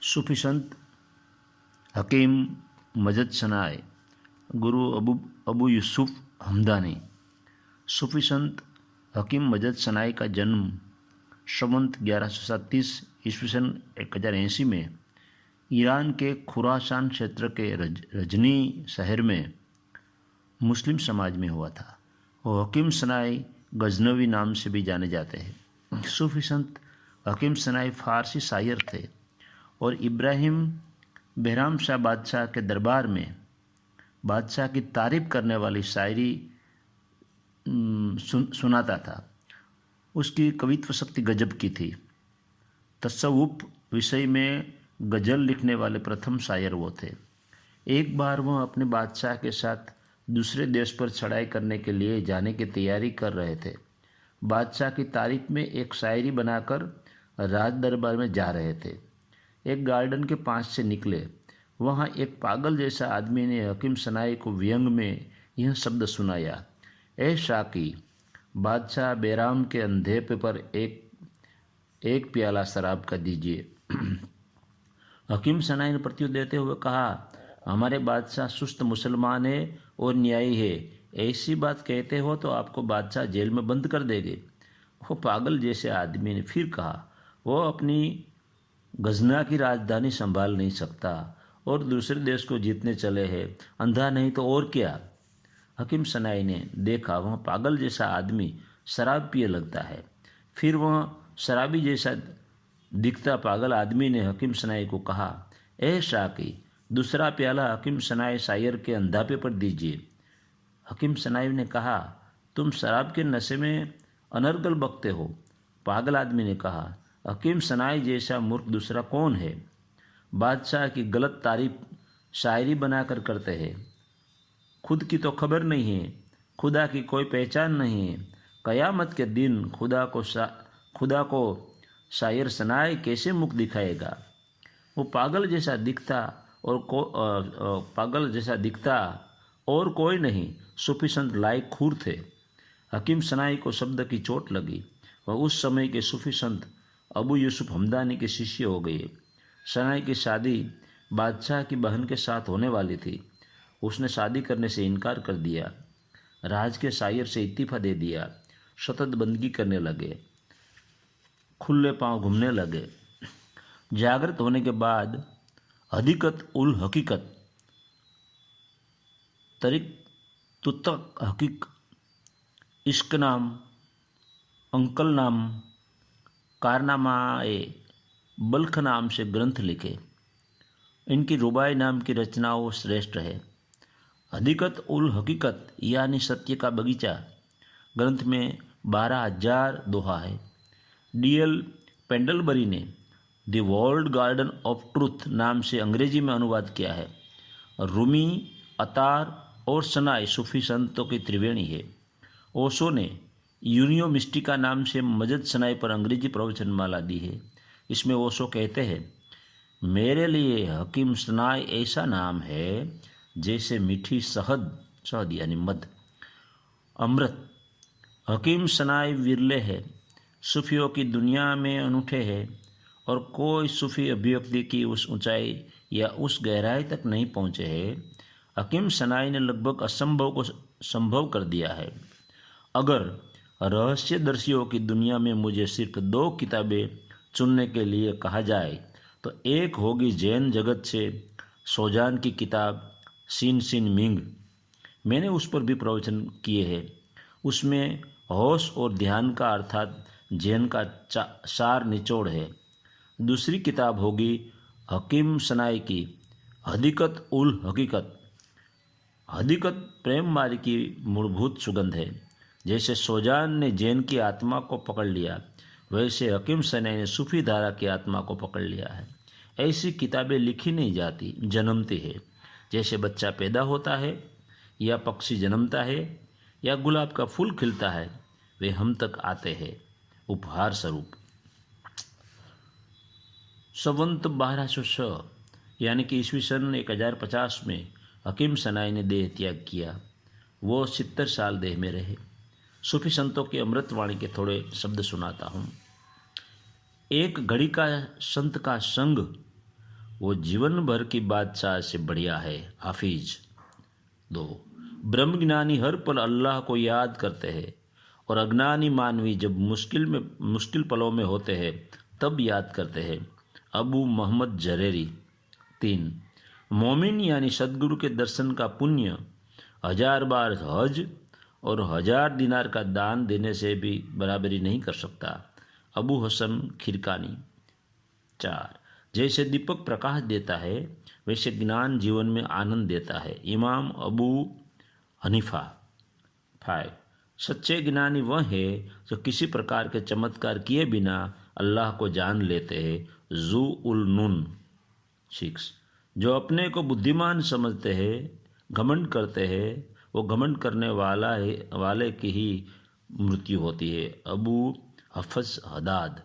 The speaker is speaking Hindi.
सूफी संत हकीम मजद सनाए गुरु अबू यूसुफ हमदानी। सूफी संत हकीम मजद सनाए का जन्म संवत 1137 ईस्वी सन 1080 में ईरान के खुरासान क्षेत्र के रजनी शहर में मुस्लिम समाज में हुआ था। वो हकीम सनाई गजनवी नाम से भी जाने जाते हैं। सूफी संत हकीम सनाई फारसी शायर थे और इब्राहिम बहराम शाह बादशाह के दरबार में बादशाह की तारीफ करने वाली शायरी सुनाता था। उसकी कवित्व शक्ति गजब की थी। तसव्वुफ विषय में गज़ल लिखने वाले प्रथम शायर वो थे। एक बार वह अपने बादशाह के साथ दूसरे देश पर चढ़ाई करने के लिए जाने की तैयारी कर रहे थे। बादशाह की तारीफ में एक शायरी बनाकर राज दरबार में जा रहे थे। एक गार्डन के पास से निकले। वहाँ एक पागल जैसा आदमी ने हकीम सनाई को व्यंग में यह शब्द सुनाया, ए शाकी, बादशाह बैराम के अंधेपे पर एक प्याला शराब का दीजिए। हकीम सनाई ने प्रत्युत्तर देते हुए कहा, हमारे बादशाह सुस्त मुसलमान है और न्यायी है। ऐसी बात कहते हो तो आपको बादशाह जेल में बंद कर देंगे। वो पागल जैसे आदमी ने फिर कहा, वो अपनी गजना की राजधानी संभाल नहीं सकता और दूसरे देश को जीतने चले हैं, अंधा नहीं तो और क्या। हकीम सनाई ने देखा वह पागल जैसा आदमी शराब पिए लगता है। फिर वह शराबी जैसा दिखता पागल आदमी ने हकीम सनाई को कहा, ए शाकी, दूसरा प्याला हकीम सनाई शायर के अंधापे पर दीजिए। हकीम सनाई ने कहा, तुम शराब के नशे में अनर्गल बकते हो। पागल आदमी ने कहा, हकीम सनाई जैसा मूर्ख दूसरा कौन है। बादशाह की गलत तारीफ शायरी बनाकर करते हैं। खुद की तो खबर नहीं है, खुदा की कोई पहचान नहीं है। क़यामत के दिन खुदा को शायर सनाई कैसे मुख दिखाएगा। वो पागल जैसा दिखता और कोई नहीं सूफी संत लायक खूर थे। हकीम सनाई को शब्द की चोट लगी। वह उस समय के सूफी संत अबू यूसुफ हमदानी के शिष्य हो गए। सनाई की शादी बादशाह की बहन के साथ होने वाली थी। उसने शादी करने से इनकार कर दिया। राज के शायर से इस्तीफा दे दिया। सतत बंदगी करने लगे। खुले पांव घूमने लगे। जागृत होने के बाद हकीकत उल हकीकत तरीक तुतक हकीक इश्क नाम अंकल नाम कारनामाए बल्ख नाम से ग्रंथ लिखे। इनकी रुबाई नाम की रचनाओं श्रेष्ठ है। हकीकत उल हकीकत यानी सत्य का बगीचा ग्रंथ में 12,000 दोहा है। डीएल पेंडलबरी ने the walled garden of truth नाम से अंग्रेजी में अनुवाद किया है। रूमी, अतार और सनाई सूफी संतों की त्रिवेणी है। ओशो ने यूनियो मिस्टिका नाम से मजद सनाई पर अंग्रेजी प्रवचनमाला दी है। इसमें ओशो कहते हैं, मेरे लिए हकीम सनाई ऐसा नाम है जैसे मीठी शहद यानी मध, अमृत। हकीम सनाई विरले है, सूफियों की दुनिया में अनूठे हैं और कोई सूफी अभिव्यक्ति की उस ऊंचाई या उस गहराई तक नहीं पहुँचे हैं। हकीम सनाई ने लगभग असंभव को संभव कर दिया है। अगर रहस्यदर्शियों की दुनिया में मुझे सिर्फ 2 किताबें चुनने के लिए कहा जाए तो एक होगी जैन जगत से सोजान की किताब सिन सिन मिंग। मैंने उस पर भी प्रवचन किए हैं। उसमें होश और ध्यान का अर्थात जैन का सार निचोड़ है। दूसरी किताब होगी हकीम सनाई की हकीकत उल हकीकत। हकीकत प्रेमवारी की मूलभूत सुगंध है। जैसे सोजान ने जैन की आत्मा को पकड़ लिया, वैसे हकीम सनाई ने सूफी धारा की आत्मा को पकड़ लिया है। ऐसी किताबें लिखी नहीं जाती, जन्मती है। जैसे बच्चा पैदा होता है या पक्षी जन्मता है या गुलाब का फूल खिलता है, वे हम तक आते हैं उपहार स्वरूप। संवत 1206 यानी कि ईस्वी सन 1050 में हकीम सनाई ने देह त्याग किया। वो 70 साल देह में रहे। सूफी संतों की अमृतवाणी के थोड़े शब्द सुनाता हूँ। एक घड़ी का संत का संग वो जीवन भर की बादशाह से बढ़िया है। हाफिज। 2, ब्रह्मज्ञानी हर पल अल्लाह को याद करते हैं और अज्ञानी मानवी जब मुश्किल पलों में होते हैं तब याद करते हैं। अबू मोहम्मद जरेरी। 3, मोमिन यानी सद्गुरु के दर्शन का पुण्य 1000 बार हज और 1000 दिनार का दान देने से भी बराबरी नहीं कर सकता। अबू हसन खिरकानी। 4, जैसे दीपक प्रकाश देता है वैसे ज्ञान जीवन में आनंद देता है। इमाम अबू हनीफा। 5, सच्चे ज्ञानी वह है जो किसी प्रकार के चमत्कार किए बिना अल्लाह को जान लेते हैं। जू उल नून। 6, जो अपने को बुद्धिमान समझते हैं, घमंड करते हैं, वो घमंड करने वाले की ही मृत्यु होती है। अबू हफस हदाद।